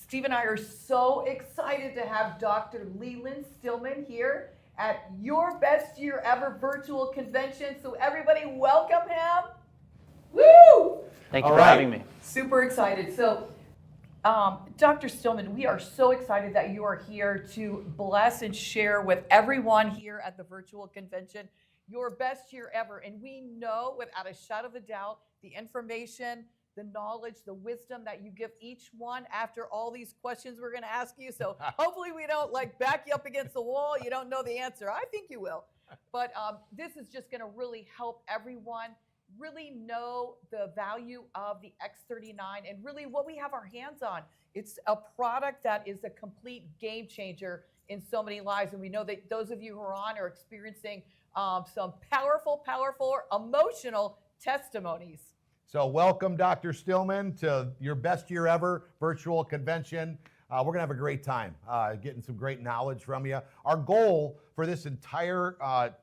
Steve and I are so excited to have Dr. Leland Stilman here at your best year ever virtual convention. So everybody welcome him. Woo! Thank you for having me. Super excited. So Dr. Stilman, we are so excited that you are here to bless and share with everyone here at the virtual convention your best year ever. And we know without a shadow of a doubt the information, the knowledge, the wisdom that you give each one after all these questions we're going to ask you. So hopefully we don't like back you up against the wall. You don't know the answer. I think you will. But this is just going to really help everyone really know the value of the X39 and really what we have our hands on. It's a product that is a complete game changer in so many lives. And we know that those of you who are on are experiencing some powerful, emotional testimonies. So welcome, Dr. Stilman, to your best year ever virtual convention. We're going to have a great time getting some great knowledge from you. Our goal for this entire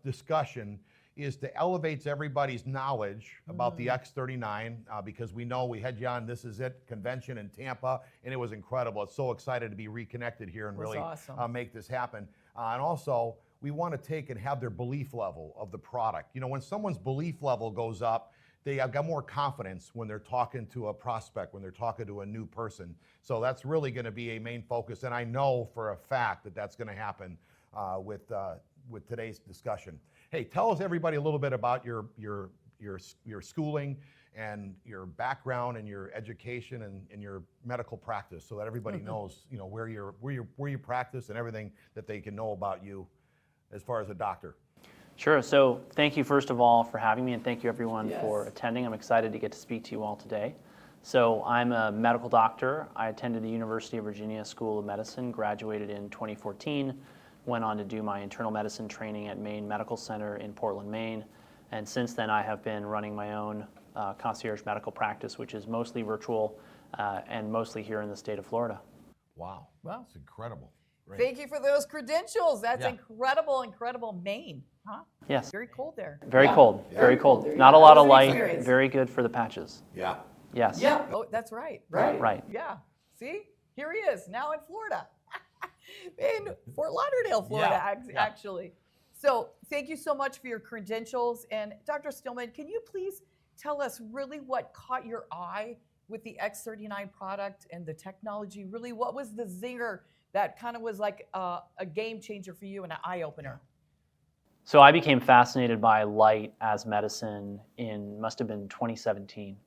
discussion is to elevate everybody's knowledge about the X39 because we know we had you on This Is It convention in Tampa, and it was incredible. It's so excited to be reconnected here and really awesome. Make this happen. And also, we want to take and have their belief level of the product. You know, when someone's belief level goes up, they have got more confidence when they're talking to a prospect, when they're talking to a new person. So that's really going to be a main focus, and I know for a fact that that's going to happen with today's discussion. Hey, tell us everybody a little bit about your schooling and your background and your education and your medical practice, so that everybody knows, you know, where you practice and everything that they can know about you as far as a doctor. Sure. So thank you, first of all, for having me, and thank you, everyone, for attending. I'm excited to get to speak to you all today. So I'm a medical doctor. I attended the University of Virginia School of Medicine, graduated in 2014, went on to do my internal medicine training at Maine Medical Center in Portland, Maine. And since then, I have been running my own concierge medical practice, which is mostly virtual and mostly here in the state of Florida. Wow. That's incredible. Great. Thank you for those credentials. That's incredible, Maine. Huh? Yes. Very cold there. Very cold. Yeah. Very cold. There Not you a go. lot That of was an light. experience. Very good for the patches. Yeah. Yes. Yeah. Oh, that's right. Right. Yeah. See? Here he is, now in Florida. In Fort Lauderdale, Florida, actually. So thank you so much for your credentials. And Dr. Stilman, can you please tell us really what caught your eye with the X39 product and the technology? Really, what was the zinger that kind of was like a game changer for you and an eye-opener? So I became fascinated by light as medicine must have been 2017.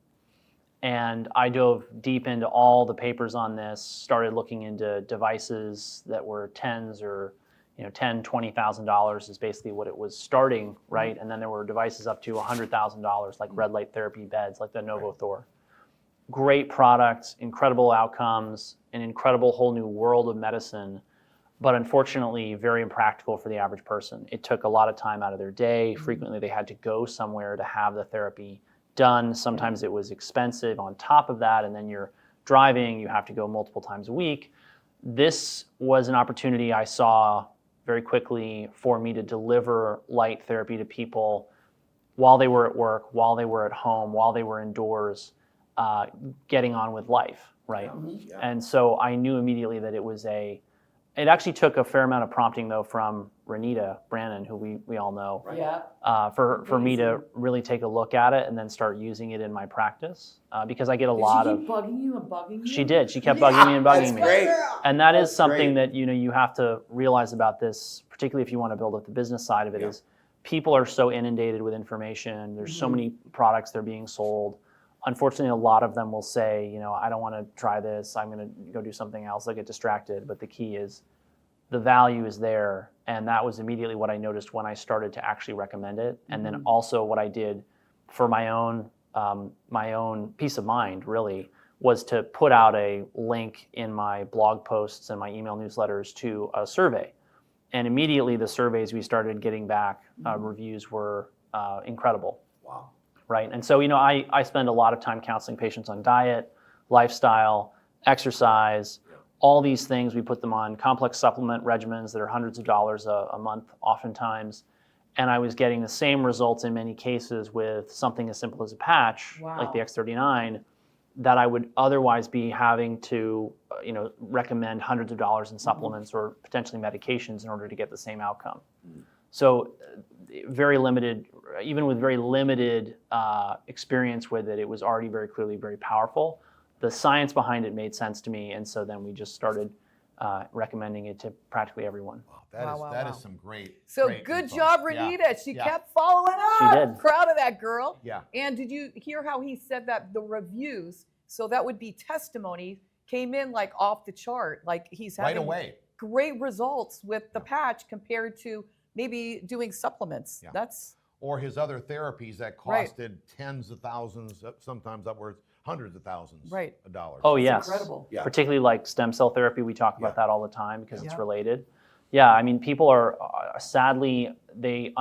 And I dove deep into all the papers on this, started looking into devices that were tens or $10,000, $20,000 is basically what it was starting, right? And then there were devices up to $100,000, like red light therapy beds, like the NovoThor. Great products, incredible outcomes, an incredible whole new world of medicine, but unfortunately very impractical for the average person. It took a lot of time out of their day. Frequently they had to go somewhere to have the therapy done. Sometimes it was expensive on top of that, and then you're driving, you have to go multiple times a week. This was an opportunity I saw very quickly for me to deliver light therapy to people while they were at work, while they were at home, while they were indoors, getting on with life, right? Yeah. And so I knew immediately that it actually took a fair amount of prompting, though, from Renita Brannon, who we all know, for me to really take a look at it and then start using it in my practice, because I get a lot of... Did she keep bugging you and bugging you? She did. She kept bugging me and bugging me. Great. And that is something that you have to realize about this, particularly if you want to build up the business side of it, is people are so inundated with information. There's so many products that are being sold. Unfortunately, a lot of them will say, I don't want to try this. I'm going to go do something else. I get distracted. But the key is the value is there. And that was immediately what I noticed when I started to actually recommend it. And then also what I did for my own peace of mind, really, was to put out a link in my blog posts and my email newsletters to a survey. And immediately the surveys we started getting back, reviews were incredible. Wow. Right. And so, I spend a lot of time counseling patients on diet, lifestyle, exercise, all these things. We put them on complex supplement regimens that are hundreds of dollars a month, oftentimes. And I was getting the same results in many cases with something as simple as a patch, like the X39, that I would otherwise be having to, recommend hundreds of dollars in supplements or potentially medications in order to get the same outcome. So very limited, even with very limited experience with it, it was already very clearly very powerful. The science behind it made sense to me, and so then we just started recommending it to practically everyone. Wow, that is some great. So great good info. job, Renita. She kept following up. She did. Proud of that girl. Yeah. And did you hear how he said that the reviews, so that would be testimony, came in like off the chart. Like he's having Right away. great results with the patch compared to maybe doing supplements. Yeah. That's Or his other therapies that costed tens of thousands, sometimes upwards hundreds of thousands of dollars. Oh, yes. incredible. Yeah. Particularly like stem cell therapy. We talk about Yeah. that all the time because it's Yeah. related. Yeah, I mean, people are sadly, a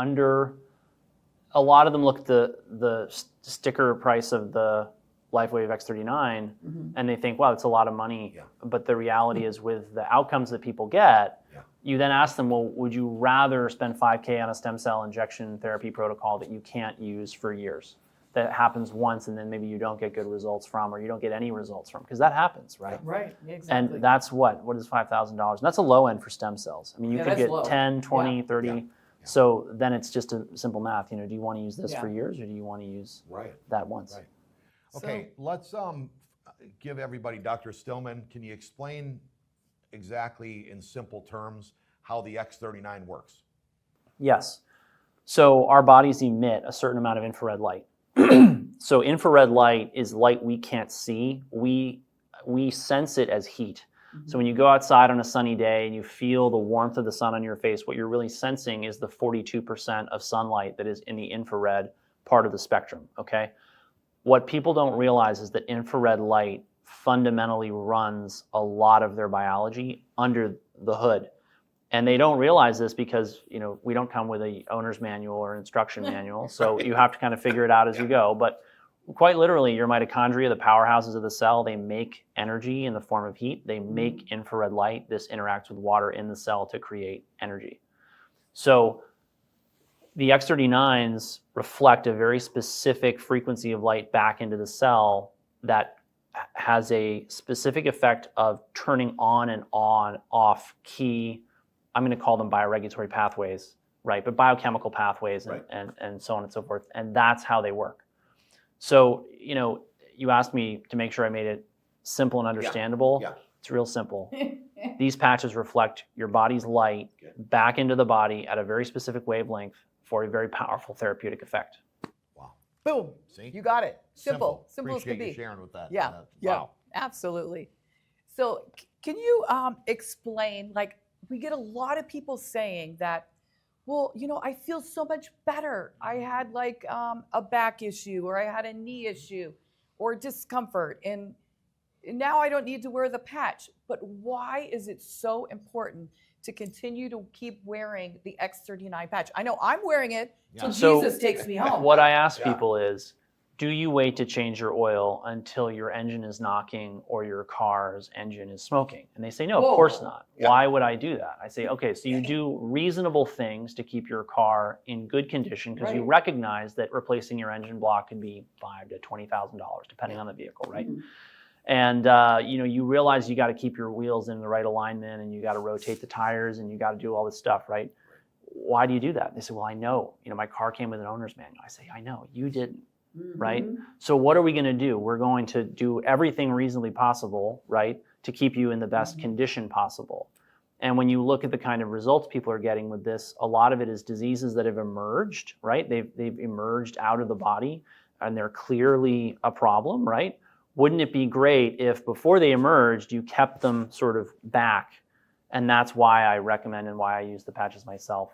lot of them look at the sticker price of the LifeWave X39 and they think, wow, that's a lot of money. Yeah. But the reality is with the outcomes that people get, you then ask them, well, would you rather spend $5,000 on a stem cell injection therapy protocol that you can't use for years? That happens once and then maybe you don't get good results from, or you don't get any results from, because that happens, right? Right, exactly. And that's what is $5,000? And that's a low end for stem cells. I mean, you could that's get low. 10, 20, 30. Yeah. So then it's just a simple math. Do you want to use this Yeah. for years or do you want to use Right. that once? Right. Okay, let's give everybody, Dr. Stillman, can you explain exactly in simple terms how the X39 works? Yes. So our bodies emit a certain amount of infrared light. So infrared light is light we can't see. We sense it as heat. So when you go outside on a sunny day and you feel the warmth of the sun on your face, what you're really sensing is the 42% of sunlight that is in the infrared part of the spectrum, okay? What people don't realize is that infrared light fundamentally runs a lot of their biology under the hood. And they don't realize this because, we don't come with a owner's manual or instruction manual. So you have to kind of figure it out as you go. But quite literally, your mitochondria, the powerhouses of the cell, they make energy in the form of heat. They make infrared light. This interacts with water in the cell to create energy. So the X39s reflect a very specific frequency of light back into the cell that has a specific effect of turning on and off key, I'm going to call them bioregulatory pathways, right? But biochemical pathways and so on and so forth. And that's how they work. So, you asked me to make sure I made it simple and understandable. Yeah. It's real simple. These patches reflect your body's light back into the body at a very specific wavelength for a very powerful therapeutic effect. Wow. Boom. See? You got it. Simple as Appreciate can be. you sharing with that. Yeah, Wow. absolutely. So can you explain, like, we get a lot of people saying that, well, I feel so much better. I had like a back issue, or I had a knee issue or discomfort, and now I don't need to wear the patch. But why is it so important to continue to keep wearing the X39 patch? I know I'm wearing it till So Jesus takes me home. What I ask people is, do you wait to change your oil until your engine is knocking or your car's engine is smoking? And they say, no, of course not. Why would I do that? I say, okay, so you do reasonable things to keep your car in good condition because you recognize that replacing your engine block can be $5,000 to $20,000 depending on the vehicle, right? And you realize you got to keep your wheels in the right alignment and you got to rotate the tires and you got to do all this stuff, right? Why do you do that? They say, well, I know, my car came with an owner's manual. I say, I know, you didn't. Right? So what are we going to do? We're going to do everything reasonably possible, right, to keep you in the best condition possible. And when you look at the kind of results people are getting with this, a lot of it is diseases that have emerged, right? They've emerged out of the body and they're clearly a problem, right? Wouldn't it be great if before they emerged, you kept them sort of back? And that's why I recommend and why I use the patches myself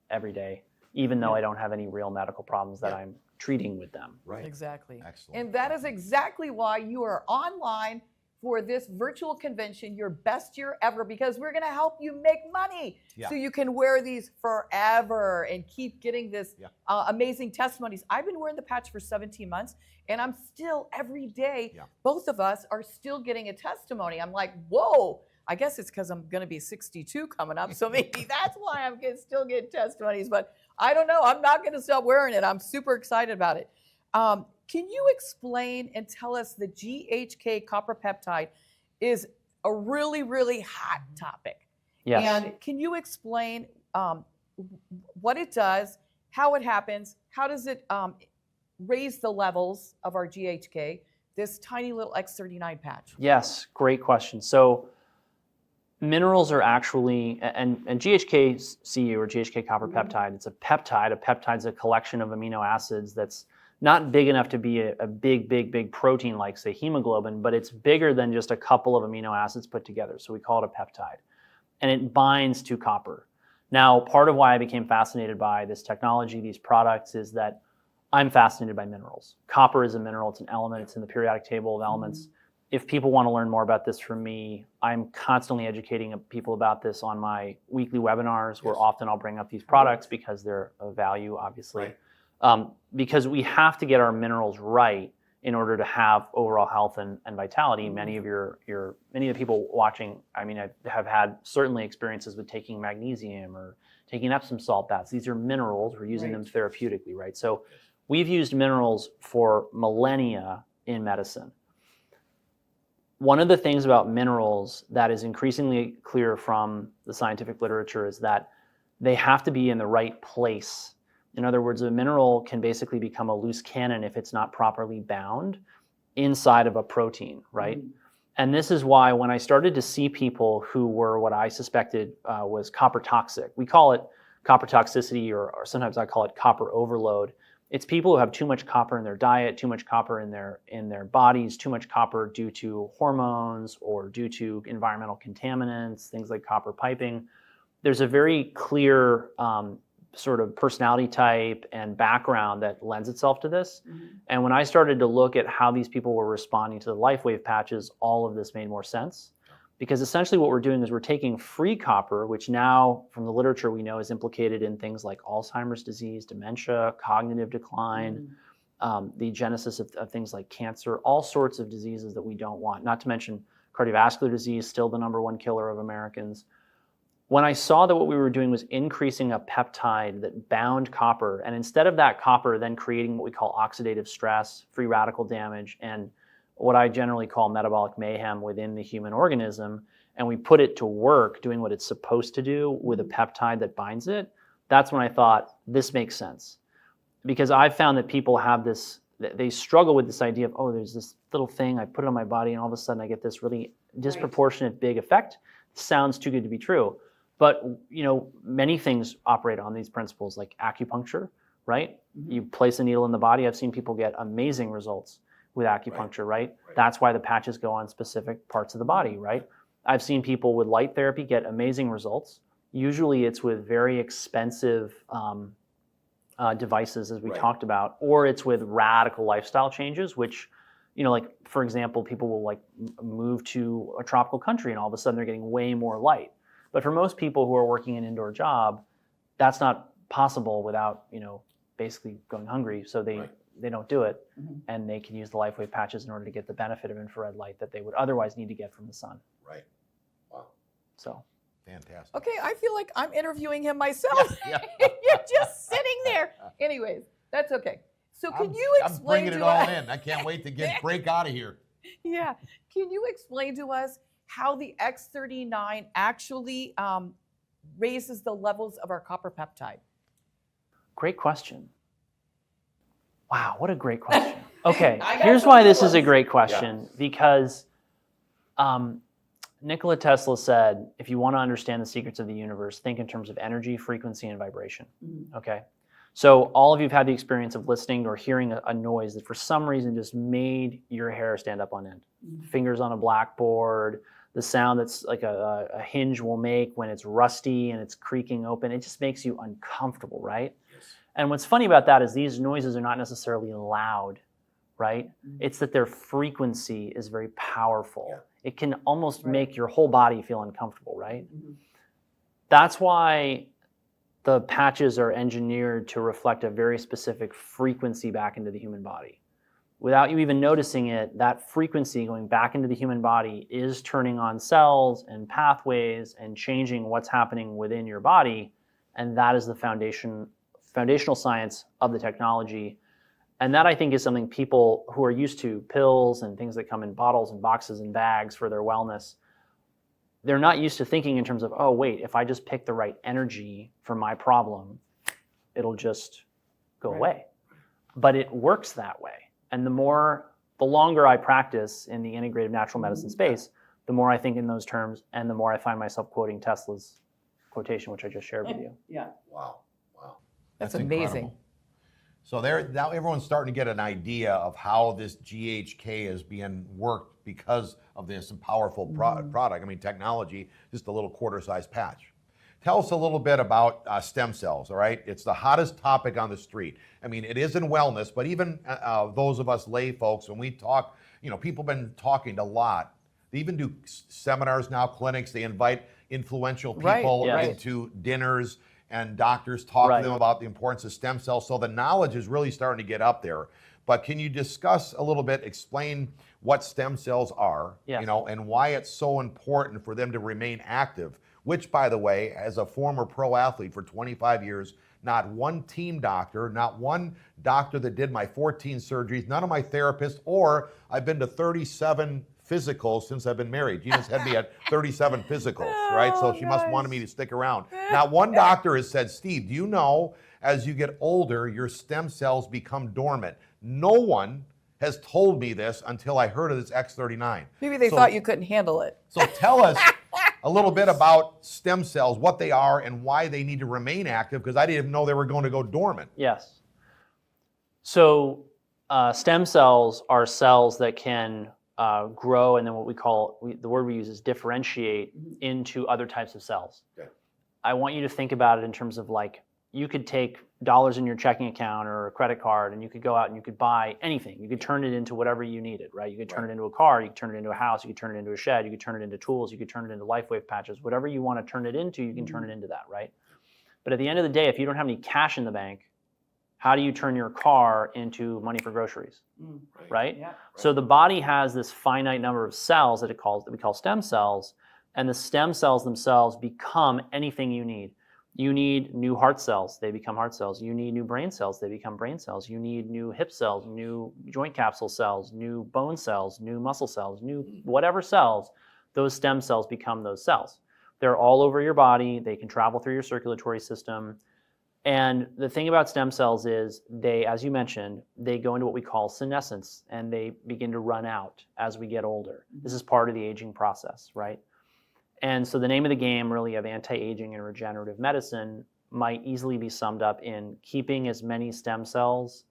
every day, even though I don't have any real medical problems that I'm treating with them. Right. Exactly. Excellent. And that is exactly why you are online for this virtual convention, your best year ever, because we're going to help you make money so you can wear these forever and keep getting this amazing testimonies. I've been wearing the patch for 17 months and I'm still every day, both of us are still getting a testimony. I'm like, whoa, I guess it's because I'm going to be 62 coming up. So maybe that's why I'm still getting testimonies, but I don't know. I'm not going to stop wearing it. I'm super excited about it. Can you explain and tell us the GHK copper peptide is a really, really hot topic? Yes. And can you explain what it does, how it happens, how does it raise the levels of our GHK, this tiny little X39 patch? Yes, great question. So minerals are actually, and GHK-Cu or GHK copper peptide, it's a peptide. A peptide's a collection of amino acids that's not big enough to be a big protein like, say, hemoglobin, but it's bigger than just a couple of amino acids put together. So we call it a peptide. And it binds to copper. Now, part of why I became fascinated by this technology, these products, is that I'm fascinated by minerals. Copper is a mineral, it's an element, it's in the periodic table of elements. If people want to learn more about this from me, I'm constantly educating people about this on my weekly webinars, where often I'll bring up these products because they're of value, obviously. Because we have to get our minerals right in order to have overall health and vitality. Many of many of the people watching, I mean, I have had certainly experiences with taking magnesium or taking Epsom salt baths. These are minerals, we're using them therapeutically, right? So we've used minerals for millennia in medicine. One of the things about minerals that is increasingly clear from the scientific literature is that they have to be in the right place. In other words, a mineral can basically become a loose cannon if it's not properly bound inside of a protein, right? And this is why when I started to see people who were what I suspected was copper toxic, we call it copper toxicity, or sometimes I call it copper overload. It's people who have too much copper in their diet, too much copper in their bodies, too much copper due to hormones or due to environmental contaminants, things like copper piping. There's a very clear sort of personality type and background that lends itself to this. And when I started to look at how these people were responding to the LifeWave patches, all of this made more sense. Because essentially what we're doing is we're taking free copper, which now from the literature we know is implicated in things like Alzheimer's disease, dementia, cognitive decline, the genesis of things like cancer, all sorts of diseases that we don't want, not to mention cardiovascular disease, still the #1 killer of Americans. When I saw that what we were doing was increasing a peptide that bound copper, and instead of that copper then creating what we call oxidative stress, free radical damage, and what I generally call metabolic mayhem within the human organism, and we put it to work doing what it's supposed to do with a peptide that binds it, that's when I thought, this makes sense. Because I've found that people have this, they struggle with this idea of, oh, there's this little thing, I put it on my body, and all of a sudden I get this really disproportionate big effect. Sounds too good to be true. But many things operate on these principles, like acupuncture, right? You place a needle in the body. I've seen people get amazing results with acupuncture, right? That's why the patches go on specific parts of the body, right? I've seen people with light therapy get amazing results. Usually it's with very expensive devices, as we talked about, or it's with radical lifestyle changes, which, like, for example, people will move to a tropical country and all of a sudden they're getting way more light. But for most people who are working an indoor job, that's not possible without, basically going hungry. So they don't do it, and they can use the LifeWave patches in order to get the benefit of infrared light that they would otherwise need to get from the sun. Right. Wow. So. Fantastic. Okay, I feel like I'm interviewing him myself. You're just sitting there. Anyways, that's okay. So can you explain I'm bringing it all in. I can't wait to break out of here. Yeah. Can you explain to us how the X39 actually raises the levels of our copper peptide? Great question. Wow, what a great question. Okay, here's why this is a great question. Because Nikola Tesla said, if you want to understand the secrets of the universe, think in terms of energy, frequency, and vibration. Okay? So all of you have had the experience of listening or hearing a noise that for some reason just made your hair stand up on end. Fingers on a blackboard, the sound that's like a hinge will make when it's rusty and it's creaking open. It just makes you uncomfortable, right? Yes. And what's funny about that is these noises are not necessarily loud, right? It's that their frequency is very powerful. Yeah. It can almost make your whole body feel uncomfortable, right? That's why the patches are engineered to reflect a very specific frequency back into the human body. Without you even noticing it, that frequency going back into the human body is turning on cells and pathways and changing what's happening within your body. And that is the foundational science of the technology. And that, I think, is something people who are used to pills and things that come in bottles and boxes and bags for their wellness, they're not used to thinking in terms of, oh, wait, if I just pick the right energy for my problem, it'll just go away. But it works that way. And the longer I practice in the integrative natural medicine space, the more I think in those terms, and the more I find myself quoting Tesla's quotation, which I just shared with you. Yeah. Wow. That's amazing. Incredible. So now everyone's starting to get an idea of how this GHK is being worked because of this powerful product. I mean, technology, just a little quarter-sized patch. Tell us a little bit about stem cells, all right? It's the hottest topic on the street. I mean, it is in wellness, but even those of us lay folks, when we talk, people have been talking a lot. They even do seminars now, clinics. They invite influential people into dinners, and doctors talk to them about the importance of stem cells. So the knowledge is really starting to get up there. But can you discuss a little bit, explain what stem cells are, and why it's so important for them to remain active, which, by the way, as a former pro athlete for 25 years, not one team doctor, not one doctor that did my 14 surgeries, none of my therapists, or I've been to 37 physicals since I've been married. Gina's had me at 37 physicals, right? So she must wanted me to stick around. Now, one doctor has said, Steve, do you know as you get older, your stem cells become dormant? No one has told me this until I heard of this X39. Maybe they thought you couldn't handle it. So tell us a little bit about stem cells, what they are and why they need to remain active, because I didn't even know they were going to go dormant. Yes. So stem cells are cells that can grow, and then what the word we use is differentiate into other types of cells. Okay. I want you to think about it in terms of like, you could take dollars in your checking account or a credit card, and you could go out and you could buy anything. You could turn it into whatever you needed, right? You could turn it into a car, you could turn it into a house, you could turn it into a shed, you could turn it into tools, you could turn it into LifeWave patches. Whatever you want to turn it into, you can turn it into that, right? But at the end of the day, if you don't have any cash in the bank, how do you turn your car into money for groceries, right? Yeah. So the body has this finite number of cells that we call stem cells, and the stem cells themselves become anything you need. You need new heart cells, they become heart cells. You need new brain cells, they become brain cells. You need new hip cells, new joint capsule cells, new bone cells, new muscle cells, new whatever cells, those stem cells become those cells. They're all over your body, they can travel through your circulatory system. And the thing about stem cells is they, as you mentioned, they go into what we call senescence, and they begin to run out as we get older. This is part of the aging process, right? And so the name of the game really of anti-aging and regenerative medicine might easily be summed up in keeping as many stem cells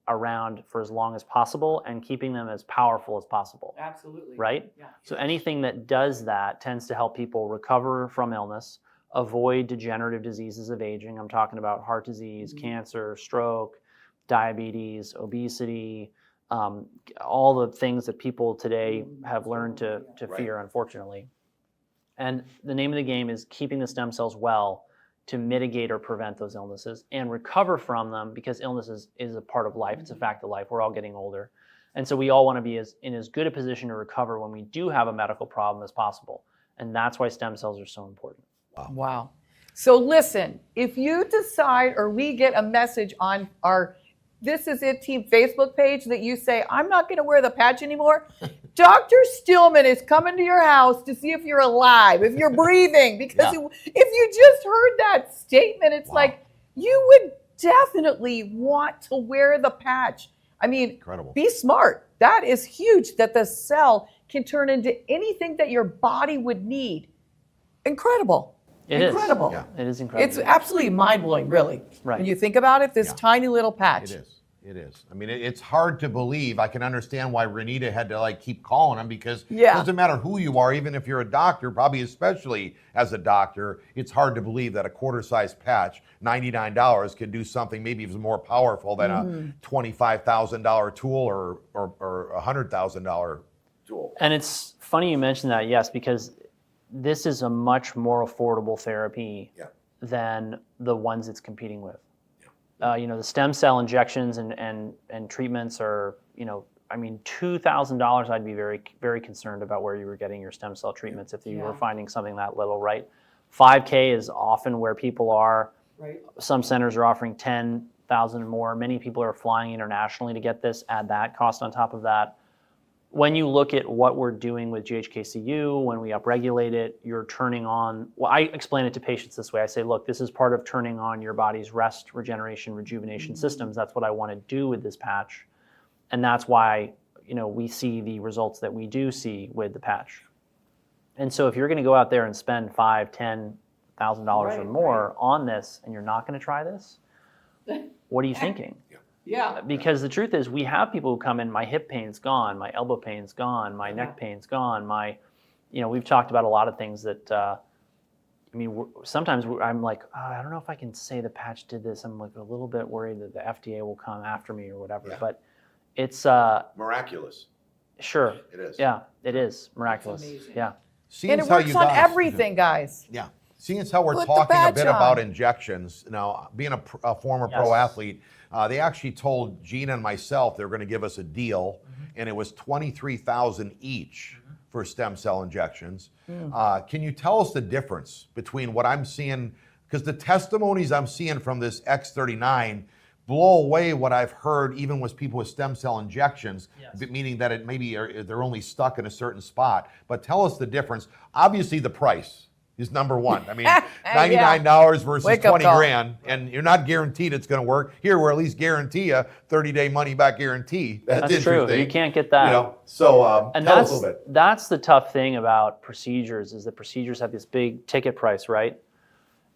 around for as long as possible and keeping them as powerful as possible. Absolutely. Right? Yeah. So anything that does that tends to help people recover from illness, avoid degenerative diseases of aging. I'm talking about heart disease, cancer, stroke, diabetes, obesity, all the things that people today have learned to fear, unfortunately. And the name of the game is keeping the stem cells well to mitigate or prevent those illnesses and recover from them, because illness is a part of life. It's a fact of life. We're all getting older. And so we all want to be in as good a position to recover when we do have a medical problem as possible. And that's why stem cells are so important. Wow. So listen, if you decide, or we get a message on our This Is It Team Facebook page that you say, I'm not going to wear the patch anymore, Dr. Stilman is coming to your house to see if you're alive, if you're breathing, because if you just heard that statement, it's like, you would definitely want to wear the patch. I mean, incredible. Be smart. That is huge, that the cell can turn into anything that your body would need. Incredible. It is incredible. Yeah. It is incredible. It's absolutely mind-blowing, really. Right. When you think about it, this tiny little patch. It is. It is. I mean, it's hard to believe. I can understand why Renita had to keep calling him, because it doesn't matter who you are, even if you're a doctor, probably especially as a doctor, it's hard to believe that a quarter-sized patch, $99, can do something maybe even more powerful than a $25,000 tool or a $100,000 tool. And it's funny you mentioned that, yes, because this is a much more affordable therapy than the ones it's competing with. The stem cell injections and treatments are, I mean, $2,000, I'd be very, very concerned about where you were getting your stem cell treatments if you were finding something that little, right? $5,000 is often where people are. Right. Some centers are offering $10,000, $100,000 more. Many people are flying internationally to get this, add that cost on top of that. When you look at what we're doing with GHKCU, when we upregulate it, you're turning on, well, I explain it to patients this way. I say, look, this is part of turning on your body's rest, regeneration, rejuvenation systems. That's what I want to do with this patch. And that's why, we see the results that we do see with the patch. And so if you're going to go out there and spend $5,000, $10,000 or more on this, and you're not going to try this, what are you thinking? Yeah. Because the truth is, we have people who come in, my hip pain's gone, my elbow pain's gone, my neck pain's gone, we've talked about a lot of things that, sometimes I'm like, I don't know if I can say the patch did this. I'm like a little bit worried that the FDA will come after me or whatever, but it's miraculous. Sure. It is. Yeah, it is miraculous. And Yeah. it works on everything, guys. Yeah. Seeing as how we're Put the talking a badge bit on. about injections, now being a former pro Yes. athlete, they actually told Gina and myself they were going to give us a deal, and it was $23,000 each for stem cell injections. Can you tell us the difference between what I'm seeing? Because the testimonies I'm seeing from this X39 blow away what I've heard, even with people with stem cell injections, meaning that it maybe they're only stuck in a certain spot. But tell us the difference. Obviously, the price is number one. I mean, $99 versus Wake up 20 call. grand, and you're not guaranteed it's going to work. Here, we're at least guarantee a 30-day money-back guarantee. That's true. You can't get that. So And tell us a little bit. that's the tough thing about procedures, is that procedures have this big ticket price, right?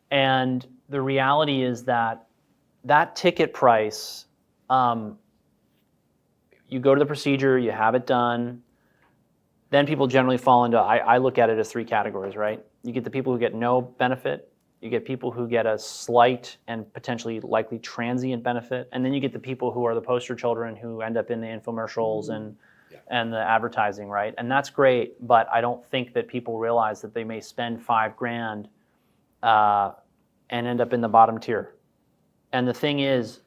And the reality is that ticket price, you go to the procedure, you have it done, then people generally fall into, I look at it as three categories, right? You get the people who get no benefit, you get people who get a slight and potentially likely transient benefit, and then you get the people who are the poster children who end up in the infomercials and the advertising, right? And that's great, but I don't think that people realize that they may spend $5,000 and end up in the bottom tier. And the thing is,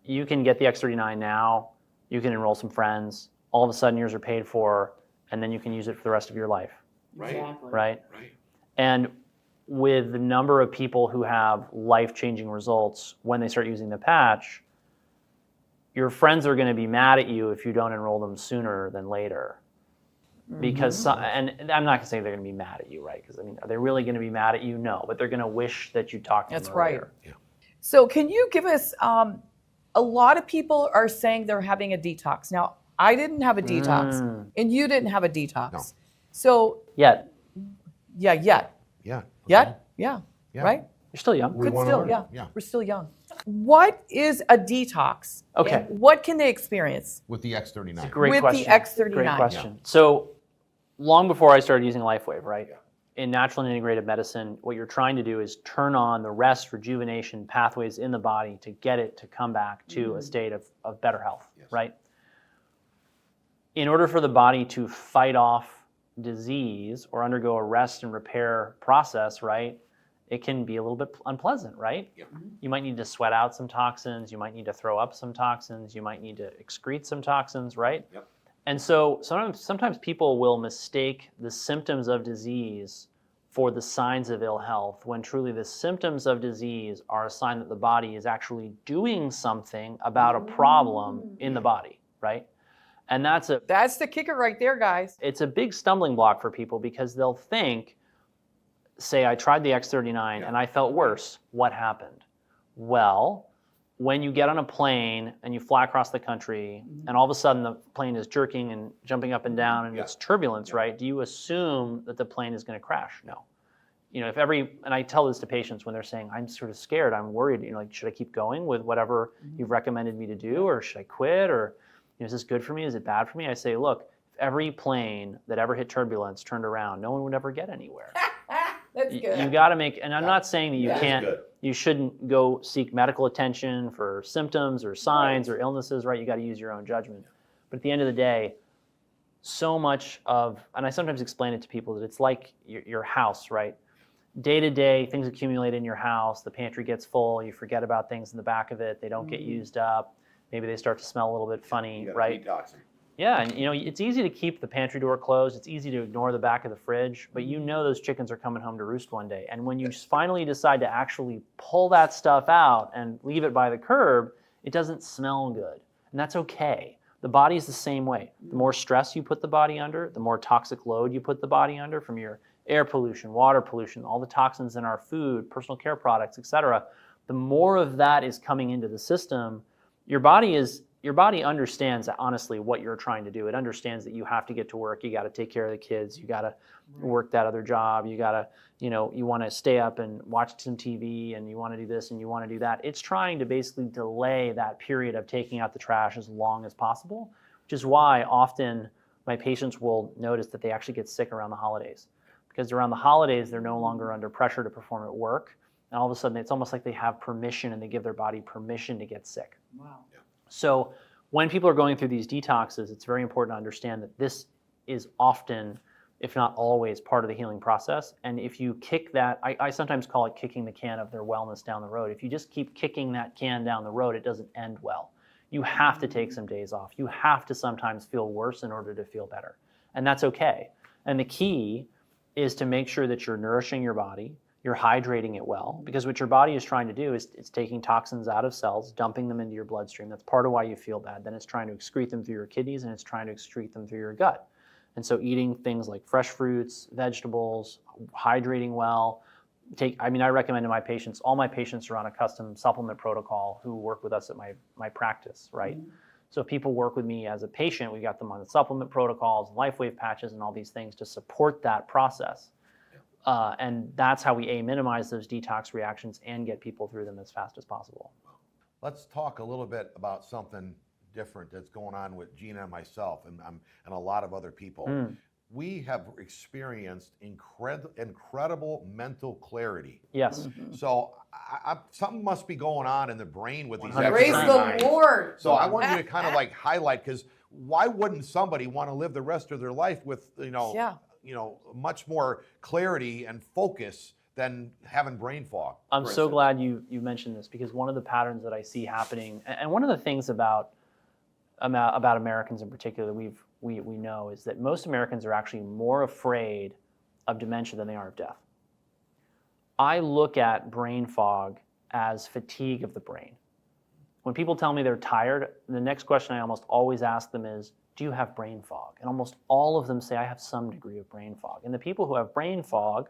you can get the X39 now, you can enroll some friends, all of a sudden yours are paid for, and then you can use it for the rest of your life, Right. Exactly. right? Right. And with the number of people who have life-changing results when they start using the patch, your friends are going to be mad at you if you don't enroll them sooner than later. Because, and I'm not going to say they're going to be mad at you, right? Because, are they really going to be mad at you? No, but they're going to wish that you talked to them That's right. earlier. So can you give us, a lot of people are saying they're having a detox. Now, I didn't have a detox, and you didn't have a detox. No. So, Yet, yet, Yeah. yeah, Yeah. right? you're still young. We Good wanna still, learn. yeah. We're still young. What is a detox? Okay. And what can they experience? With the X39. Great With the question. X39. Great question. So, long before I started using LifeWave, right? In natural and integrative medicine, what you're trying to do is turn on the rest, rejuvenation pathways in the body to get it to come back to a state of better health, right? In order for the body to fight off disease or undergo a rest and repair process, right, it can be a little bit unpleasant, right? You might need to sweat out some toxins, you might need to throw up some toxins, you might need to excrete some toxins, right? And so sometimes people will mistake the symptoms of disease for the signs of ill health, when truly the symptoms of disease are a sign that the body is actually doing something about a problem in the body, right? And that's the kicker right there, guys. it's a big stumbling block for people, because they'll think, say, I tried the X39 and I felt worse. What happened? Well, when you get on a plane and you fly across the country and all of a sudden the plane is jerking and jumping up and down and it's turbulence, right? Do you assume that the plane is going to crash? No. And I tell this to patients when they're saying, I'm sort of scared, I'm worried, should I keep going with whatever you've recommended me to do, or should I quit, or is this good for me? Is it bad for me? I say, look, if every plane that ever hit turbulence turned around, no one would ever get anywhere. That's good. You got to make, and I'm not saying that you That's can't, good. you shouldn't go seek medical attention for symptoms or signs or illnesses, right? You got to use your own judgment. But at the end of the day, so much of, and I sometimes explain it to people, that it's like your house, right? Day to day, things accumulate in your house, the pantry gets full, you forget about things in the back of it, they don't get used up, maybe they start to smell a little bit funny, You gotta right? detox 'em. Yeah, and it's easy to keep the pantry door closed. It's easy to ignore the back of the fridge, but those chickens are coming home to roost one day. And when you finally decide to actually pull that stuff out and leave it by the curb, it doesn't smell good. And that's okay. The body is the same way. The more stress you put the body under, the more toxic load you put the body under from your air pollution, water pollution, all the toxins in our food, personal care products, etc. The more of that is coming into the system, your body understands honestly what you're trying to do. It understands that you have to get to work, you got to take care of the kids, you got to work that other job, you got to, you want to stay up and watch some TV, and you want to do this and you want to do that. It's trying to basically delay that period of taking out the trash as long as possible, which is why often my patients will notice that they actually get sick around the holidays. Because around the holidays, they're no longer under pressure to perform at work. And all of a sudden, it's almost like they have permission, and they give their body permission to get sick. Wow. Yeah. So when people are going through these detoxes, it's very important to understand that this is often, if not always, part of the healing process. And if you kick that, I sometimes call it kicking the can of their wellness down the road. If you just keep kicking that can down the road, it doesn't end well. You have to take some days off. You have to sometimes feel worse in order to feel better. And that's okay. And the key is to make sure that you're nourishing your body, you're hydrating it well, because what your body is trying to do is it's taking toxins out of cells, dumping them into your bloodstream. That's part of why you feel bad. Then it's trying to excrete them through your kidneys, and it's trying to excrete them through your gut. And so eating things like fresh fruits, vegetables, hydrating well. I recommend to my patients, all my patients are on a custom supplement protocol who work with us at my practice, right? Mm-hmm. So if people work with me as a patient, we got them on the supplement protocols, LifeWave patches, and all these things to support that process. And that's how we minimize those detox reactions and get people through them as fast as possible. Let's talk a little bit about something different that's going on with Gina and myself and a lot of other people. We have experienced incredible mental clarity. Yes. Mm-hmm. So something must be going on in the brain with these Praise exercises. the Lord. So I want you to kind of like highlight, because why wouldn't somebody want to live the rest of their life with much more clarity and focus than having brain fog? I'm so glad you mentioned this, because one of the patterns that I see happening, and one of the things about Americans in particular we know, is that most Americans are actually more afraid of dementia than they are of death. I look at brain fog as fatigue of the brain. When people tell me they're tired, the next question I almost always ask them is, do you have brain fog? And almost all of them say, I have some degree of brain fog. And the people who have brain fog,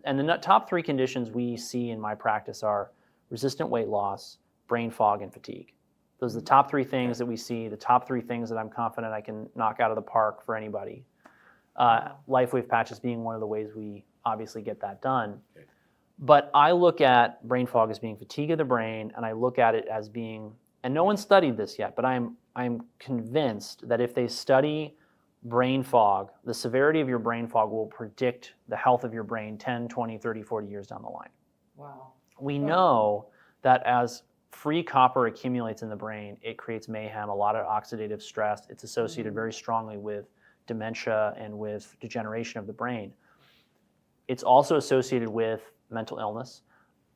and the top three conditions we see in my practice are resistant weight loss, brain fog, and fatigue. Those are the top three things that we see, the top three things that I'm confident I can knock out of the park for anybody. LifeWave patches being one of the ways we obviously get that done. Okay. But I look at brain fog as being fatigue of the brain, and I look at it as being, and no one studied this yet, but I'm convinced that if they study brain fog, the severity of your brain fog will predict the health of your brain 10, 20, 30, 40 years down the line. Wow. We know that as free copper accumulates in the brain, it creates mayhem, a lot of oxidative stress. It's associated very strongly with dementia and with degeneration of the brain. It's also associated with mental illness.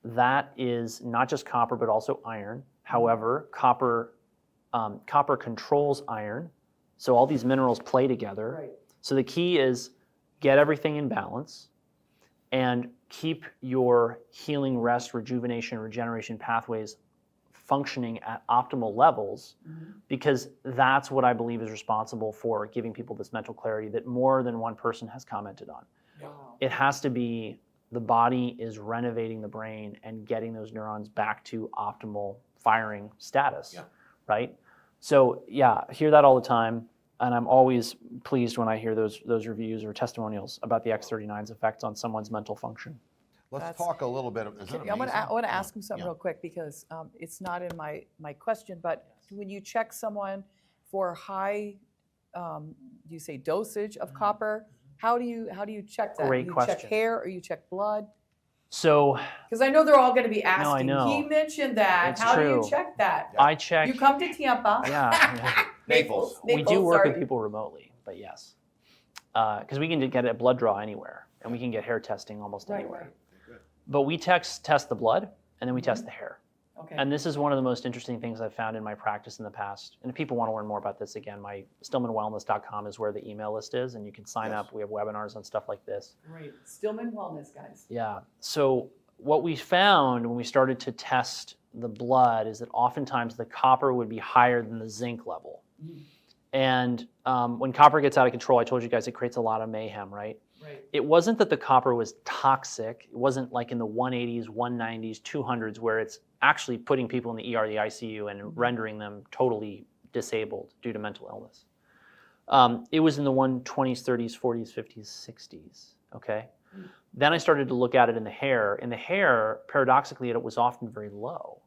That is not just copper, but also iron. However, copper controls iron, so all these minerals play together. Right. So the key is get everything in balance and keep your healing, rest, rejuvenation, regeneration pathways functioning at optimal levels, because that's what I believe is responsible for giving people this mental clarity that more than one person has commented on. Wow. It has to be the body is renovating the brain and getting those neurons back to optimal firing status, right? So I hear that all the time, and I'm always pleased when I hear those reviews or testimonials about the X39's effects on someone's mental function. Let's talk a little bit. I want to ask him something real quick, because it's not in my question, but when you check someone for high, you say dosage of copper, how do you check that? Great question. Check hair or you check blood? So, because I know they're all going to be asking. No, I know. He mentioned that. It's how true. do you check that? I check. You come to Tampa. Yeah. Naples. We do work with people remotely, but yes, because we can get a blood draw anywhere, and we can get hair testing almost anywhere. Right. But we test the blood, and then we test the hair. Okay. And this is one of the most interesting things I've found in my practice in the past. And if people want to learn more about this, again, my stillmanwellness.com is where the email list is, and you can sign up. We have webinars on stuff like this. Great. Stillman Wellness, guys. Yeah. So what we found when we started to test the blood is that oftentimes the copper would be higher than the zinc level. Mm. And when copper gets out of control, I told you guys it creates a lot of mayhem, right? Right. It wasn't that the copper was toxic. It wasn't like in the 180s, 190s, 200s where it's actually putting people in the ER, the ICU, and rendering them totally disabled due to mental illness. It was in the 120s, 30s, 40s, 50s, 60s, okay? Then I started to look at it in the hair. In the hair, paradoxically, it was often very low.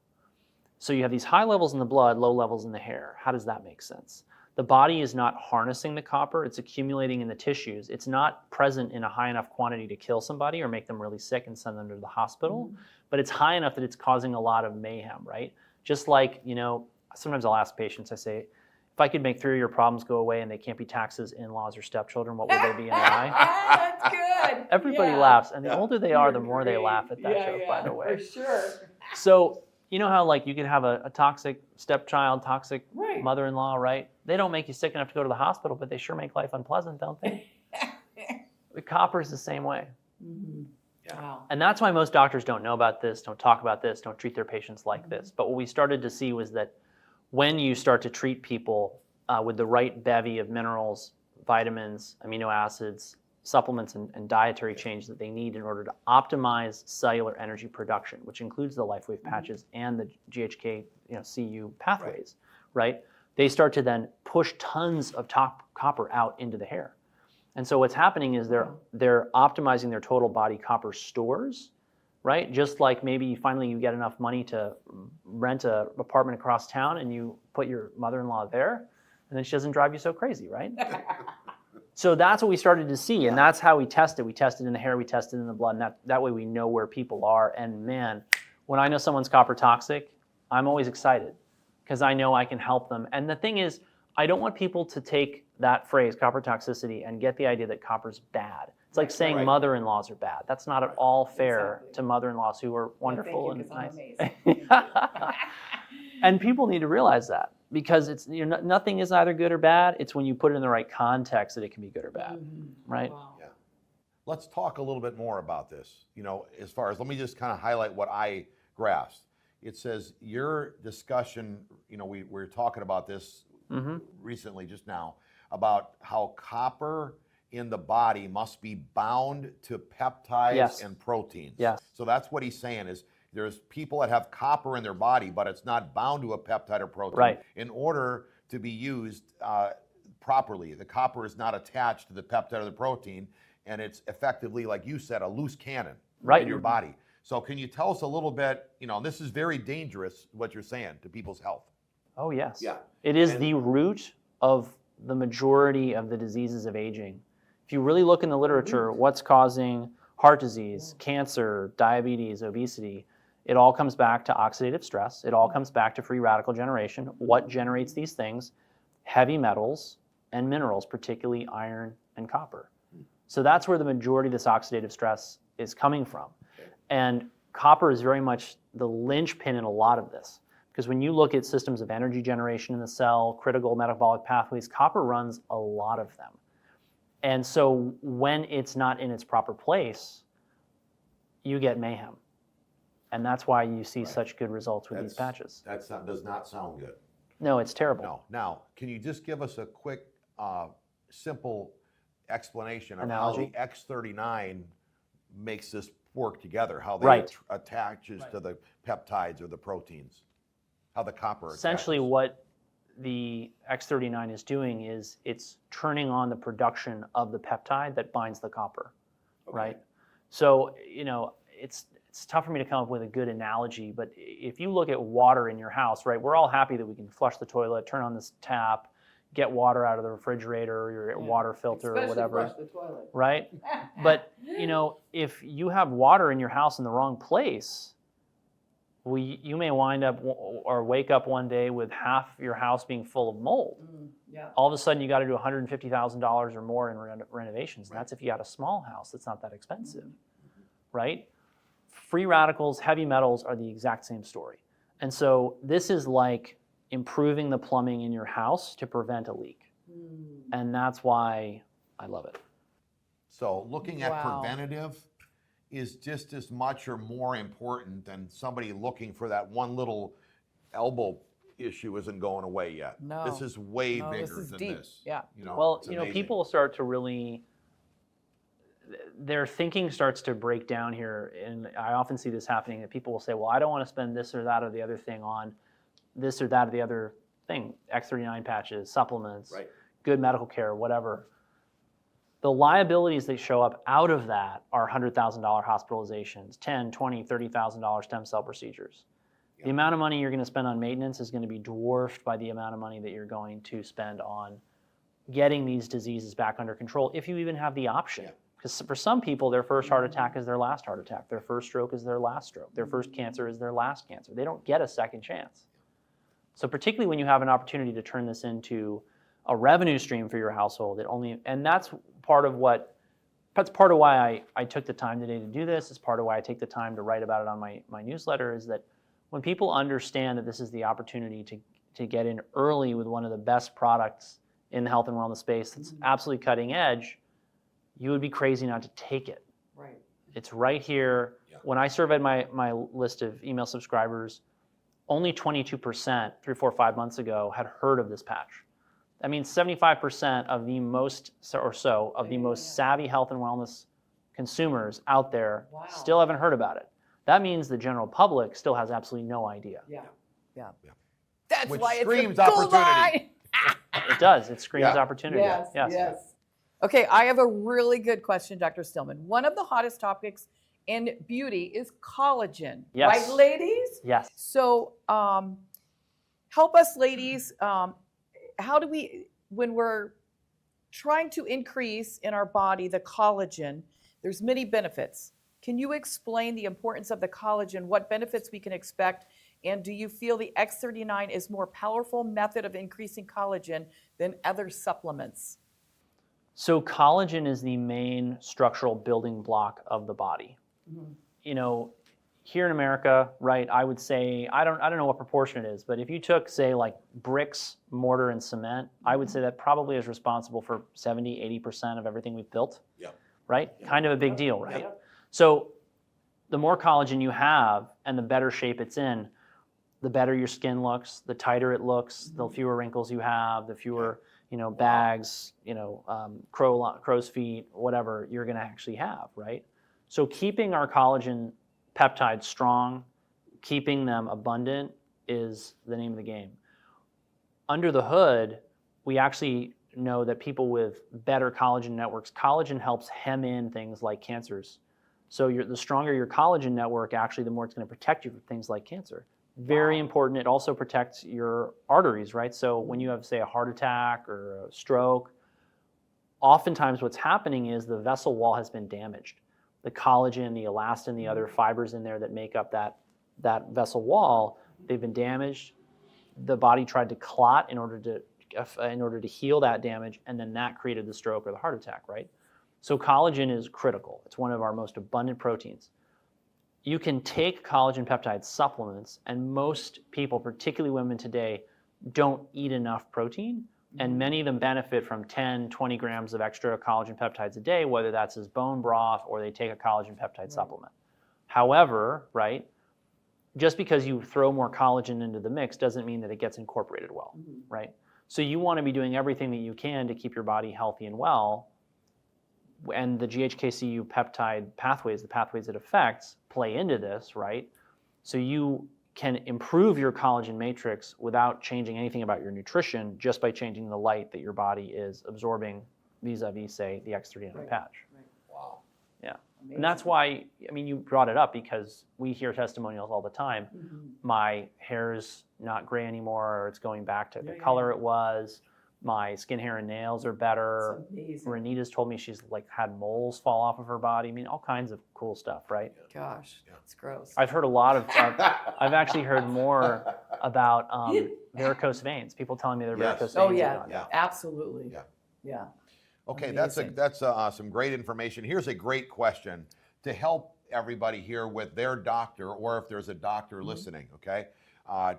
So you have these high levels in the blood, low levels in the hair. How does that make sense? The body is not harnessing the copper, it's accumulating in the tissues. It's not present in a high enough quantity to kill somebody or make them really sick and send them to the hospital, but it's high enough that it's causing a lot of mayhem, right? Just like, sometimes I'll ask patients, I say, if I could make 3 of your problems go away and they can't be taxes, in-laws, or stepchildren, what would they be in lie? That's good. Everybody laughs, and the older they are, the more they laugh at that joke, by the way. For sure. So, you know how you can have a toxic stepchild, toxic Right. mother-in-law, right? They don't make you sick enough to go to the hospital, but they sure make life unpleasant, don't they? The copper is the same way. Mm-hmm. Wow. And that's why most doctors don't know about this, don't talk about this, don't treat their patients like this. But what we started to see was that when you start to treat people with the right bevy of minerals, vitamins, amino acids, supplements, and dietary change that they need in order to optimize cellular energy production, which includes the LifeWave patches and the GHK, CU pathways, right? They start to then push tons of copper out into the hair. And so what's happening is they're optimizing their total body copper stores, right? Just like maybe finally you get enough money to rent an apartment across town and you put your mother-in-law there, and then she doesn't drive you so crazy, right? So that's what we started to see, and that's how we tested. We tested in the hair, we tested in the blood, and that way we know where people are. And man, when I know someone's copper toxic, I'm always excited because I know I can help them. And the thing is, I don't want people to take that phrase, copper toxicity, and get the idea that copper's bad. It's like saying mother-in-laws are bad. That's not at all fair to mother-in-laws who are wonderful and nice. And people need to realize that. Because it's nothing is either good or bad. It's when you put it in the right context that it can be good or bad, right? Wow. Yeah. Let's talk a little bit more about this. As far as, let me just kind of highlight what I grasped. It says your discussion, we were talking about this recently just now, about how copper in the body must be bound to peptides and proteins. Yes. So that's what he's saying is, there's people that have copper in their body, but it's not bound to a peptide or protein. Right. In order to be used properly, the copper is not attached to the peptide or the protein, and it's effectively, like you said, a loose cannon in your body. So can you tell us a little bit, this is very dangerous, what you're saying, to people's health. Oh, yes. Yeah. It is the root of the majority of the diseases of aging. If you really look in the literature, what's causing heart disease, cancer, diabetes, obesity, it all comes back to oxidative stress. It all comes back to free radical generation. What generates these things? Heavy metals and minerals, particularly iron and copper. So that's where the majority of this oxidative stress is coming from. And copper is very much the linchpin in a lot of this. Because when you look at systems of energy generation in the cell, critical metabolic pathways, copper runs a lot of them. And so when it's not in its proper place, you get mayhem. And that's why you see such good results with these patches. That does not sound good. No, it's terrible. No. Now, can you just give us a quick, simple explanation of Analogy? how the X39 makes this work together, how they attaches to the peptides or the proteins, how the copper Essentially attaches. what the X39 is doing is it's turning on the production of the peptide that binds the copper, right? So, it's tough for me to come up with a good analogy, but if you look at water in your house, right, we're all happy that we can flush the toilet, turn on this tap, get water out of the refrigerator or your water filter or whatever. Flush the toilet. Right? But, if you have water in your house in the wrong place, you may wind up or wake up one day with half your house being full of mold. All of a sudden, you got to do $150,000 or more in renovations. And that's if you got a small house that's not that expensive, right? Free radicals, heavy metals are the exact same story. And so this is like improving the plumbing in your house to prevent a leak. And that's why I love it. So looking at Wow. preventative is just as much or more important than somebody looking for that one little elbow issue isn't going away yet. No. This is way No, bigger this is than deep. this. Yeah. You know, Well, it's you know, amazing. people start to really, their thinking starts to break down here. And I often see this happening, that people will say, well, I don't want to spend this or that or the other thing on this or that or the other thing, X39 patches, supplements, Right. good medical care, whatever. The liabilities that show up out of that are $100,000 hospitalizations, $10,000, $20,000, $30,000 stem cell procedures. The amount of money you're going to spend on maintenance is going to be dwarfed by the amount of money that you're going to spend on getting these diseases back under control, if you even have the option. Because for some people, their first heart attack is their last heart attack. Their first stroke is their last stroke. Their first cancer is their last cancer. They don't get a second chance. So particularly when you have an opportunity to turn this into a revenue stream for your household, and that's part of why I took the time today to do this. It's part of why I take the time to write about it on my newsletter, is that when people understand that this is the opportunity to get in early with one of the best products in the health and wellness space that's absolutely cutting edge, you would be crazy not to take it. Right. It's right here. Yeah. When I surveyed my list of email subscribers, only 22%, 3, 4, 5 months ago, had heard of this patch. That means 75% of the most savvy health and wellness consumers out there Wow. still haven't heard about it. That means the general public still has absolutely no idea. Yeah. That's Which why screams it's a gold opportunity. mine. It does. It screams Yeah. opportunity. Yes. Okay, I have a really good question, Dr. Stillman. One of the hottest topics in beauty is collagen. Yes. Right, ladies? Yes. So help us, ladies. How do we, when we're trying to increase in our body the collagen, there's many benefits. Can you explain the importance of the collagen, what benefits we can expect, and do you feel the X39 is more powerful method of increasing collagen than other supplements? So collagen is the main structural building block of the body. You know, here in America, right, I would say, I don't know what proportion it is, but if you took, say, like bricks, mortar, and cement, I would say that probably is responsible for 70, 80% of everything we've built. Yeah. Right? Kind of a big deal, right? So the more collagen you have and the better shape it's in, the better your skin looks, the tighter it looks, the fewer wrinkles you have, the fewer, bags, crow's feet, whatever you're going to actually have, right? So keeping our collagen peptides strong, keeping them abundant is the name of the game. Under the hood, we actually know that people with better collagen networks, collagen helps hem in things like cancers. So the stronger your collagen network, actually, the more it's going to protect you from things like cancer. Very important. It also protects your arteries, right? So when you have, say, a heart attack or a stroke, oftentimes what's happening is the vessel wall has been damaged. The collagen, the elastin, the other fibers in there that make up that vessel wall, they've been damaged. The body tried to clot in order to heal that damage, and then that created the stroke or the heart attack, right? So collagen is critical. It's one of our most abundant proteins. You can take collagen peptide supplements, and most people, particularly women today, don't eat enough protein, and many of them benefit from 10, 20 grams of extra collagen peptides a day, whether that's as bone broth or they take a collagen peptide supplement. However, right, just because you throw more collagen into the mix doesn't mean that it gets incorporated well, right? So you want to be doing everything that you can to keep your body healthy and well, and the GHKCU peptide pathways, the pathways it affects, play into this, right? So you can improve your collagen matrix without changing anything about your nutrition, just by changing the light that your body is absorbing vis-a-vis, say, the X39 patch. Wow. Yeah. And that's why, you brought it up because we hear testimonials all the time. My hair's not gray anymore, or it's going back to the color it was. My skin, hair, and nails are better. Renita's told me she's had moles fall off of her body. All kinds of cool stuff, right? Gosh, it's gross. I've heard a lot of, I've actually heard more about varicose veins. People telling me they're varicose veins. Oh yeah, are gone. absolutely. Yeah. Okay, Amazing. that's some great information. Here's a great question to help everybody here with their doctor, or if there's a doctor listening. Okay,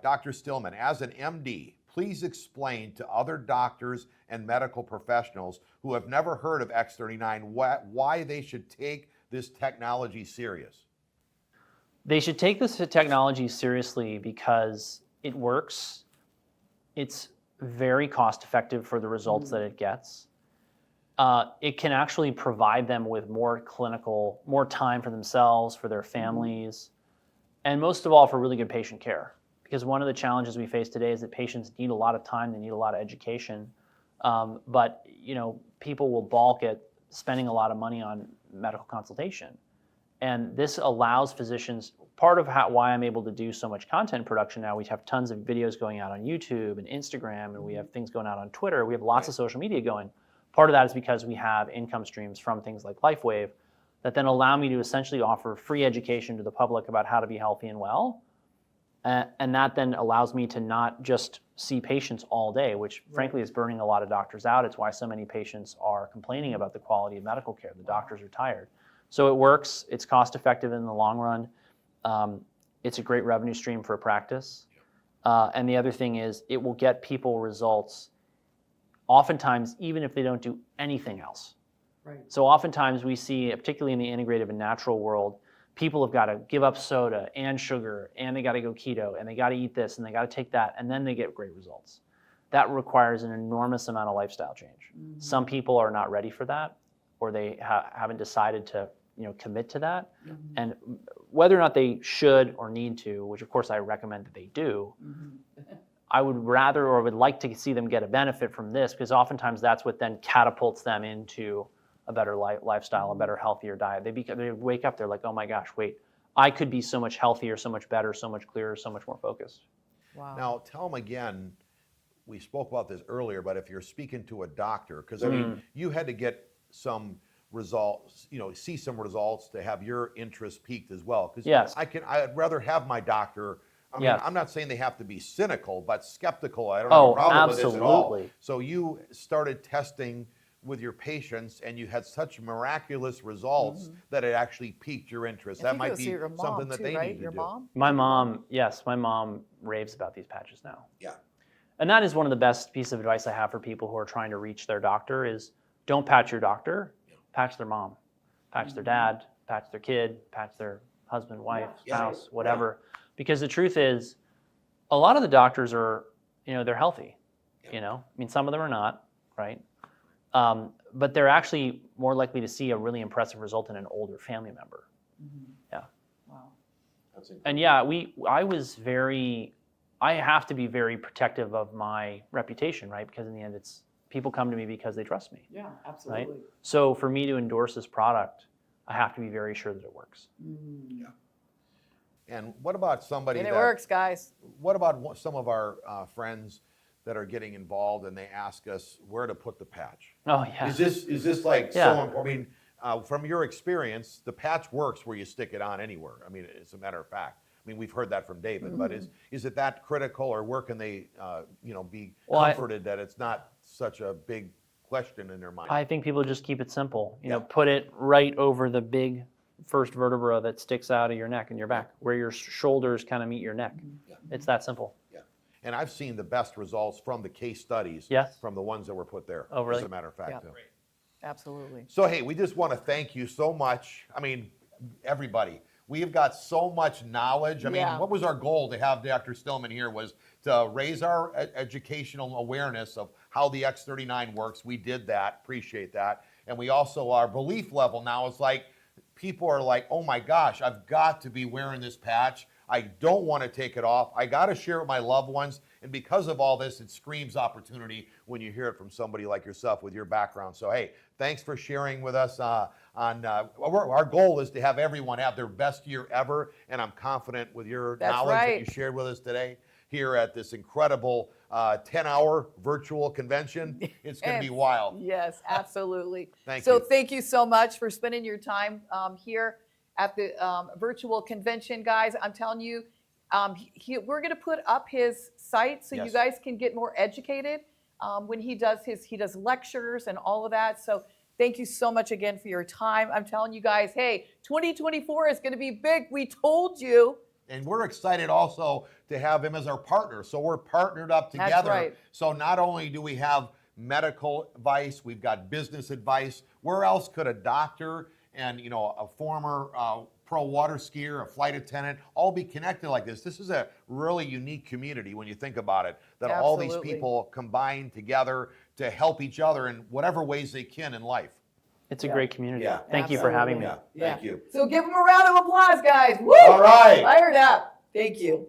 Dr. Stilman, as an MD, please explain to other doctors and medical professionals who have never heard of X39 why they should take this technology serious. They should take this technology seriously because it works. It's very cost effective for the results that it gets. It can actually provide them with more time for themselves, for their families, and most of all for really good patient care. Because one of the challenges we face today is that patients need a lot of time, they need a lot of education, but people will balk at spending a lot of money on medical consultation. And this allows physicians, part of why I'm able to do so much content production now, we have tons of videos going out on YouTube and Instagram, and we have things going out on Twitter, we have lots of social media going. Part of that is because we have income streams from things like LifeWave that then allow me to essentially offer free education to the public about how to be healthy and well. And that then allows me to not just see patients all day, which frankly is burning a lot of doctors out. It's why so many patients are complaining about the quality of medical care. The doctors are tired. So it works. It's cost effective in the long run. It's a great revenue stream for a practice. And the other thing is it will get people results oftentimes even if they don't do anything else. Right. So oftentimes we see, particularly in the integrative and natural world, people have got to give up soda and sugar, and they got to go keto, and they got to eat this, and they got to take that, and then they get great results. That requires an enormous amount of lifestyle change. Mm-hmm. Some people are not ready for that, or they haven't decided to commit to that. Mm-hmm. And whether or not they should or need to, which of course I recommend that they do, I would rather or would like to see them get a benefit from this, because oftentimes that's what then catapults them into a better lifestyle, a better, healthier diet. They wake up, they're like, oh my gosh, wait, I could be so much healthier, so much better, so much clearer, so much more focused. Wow. Now, tell them again, we spoke about this earlier, but if you're speaking to a doctor, because I mean, you had to get some results, see some results to have your interest piqued as well. Because yes. I'd rather have my doctor. I mean, yes. I'm not saying they have to be cynical, but skeptical. I don't have a problem with this at all. So you started testing with your patients, and you had such miraculous results that it actually piqued your interest. That might be something that they need to do. Mom? My mom, yes, my mom raves about these patches now. Yeah. And that is one of the best pieces of advice I have for people who are trying to reach their doctor is don't patch your doctor, patch their mom, patch their dad, patch their kid, patch their husband, wife, spouse, whatever. Because the truth is, a lot of the doctors are, they're healthy. I mean, some of them are not, right? But they're actually more likely to see a really impressive result in an older family member. Yeah. Wow. That's incredible. And yeah, I have to be very protective of my reputation, right? Because in the end, people come to me because they trust me. Yeah, absolutely. Right? So for me to endorse this product, I have to be very sure that it works. Yeah. And what about somebody And it works, guys. What about some of our friends that are getting involved and they ask us where to put the patch? Oh yeah. Is this like so important? I mean, from your experience, the patch works where you stick it on anywhere. I mean, as a matter of fact. I mean, we've heard that from David, but is it that critical, or where can they, be comforted that it's not such a big question in their mind? I think people just keep it simple. Put it right over the big first vertebra that sticks out of your neck and your back, where your shoulders kind of meet your neck. Yeah. It's that simple. Yeah. And I've seen the best results from the case studies from the ones that were put there, oh, really? as a matter of fact. Yeah. Absolutely. So, hey, we just want to thank you so much. I mean, everybody. We have got so much knowledge. I mean, what was our goal to have Dr. Stilman here was to raise our educational awareness of how the X39 works. We did that, appreciate that. And we also, our belief level now is like, people are like, oh my gosh, I've got to be wearing this patch. I don't want to take it off. I got to share it with my loved ones. And because of all this, it screams opportunity when you hear it from somebody like yourself with your background. So, hey, thanks for sharing with us. Our goal is to have everyone have their best year ever. And I'm confident with your knowledge that you shared with us today here at this incredible 10-hour virtual convention. It's going to be wild. Yes, absolutely. Thank you. you. So thank you so much for spending your time here at the virtual convention, guys. I'm telling you, we're going to put up his site so you guys can get more educated when he does lectures and all of that. So thank you so much again for your time. I'm telling you guys, hey, 2024 is going to be big. We told you And we're excited also to have him as our partner. So we're partnered up together. right. So not only do we have medical advice, we've got business advice. Where else could a doctor and a former pro water skier, a flight attendant, all be connected like this? This is a really unique community when you think about it, that all these Absolutely. people combine together to help each other in whatever ways they can in life. It's a great community. Yeah. Thank you for having me. Yeah, thank you. So give them a round of applause, guys. Woo! All right. Fired up. Thank you.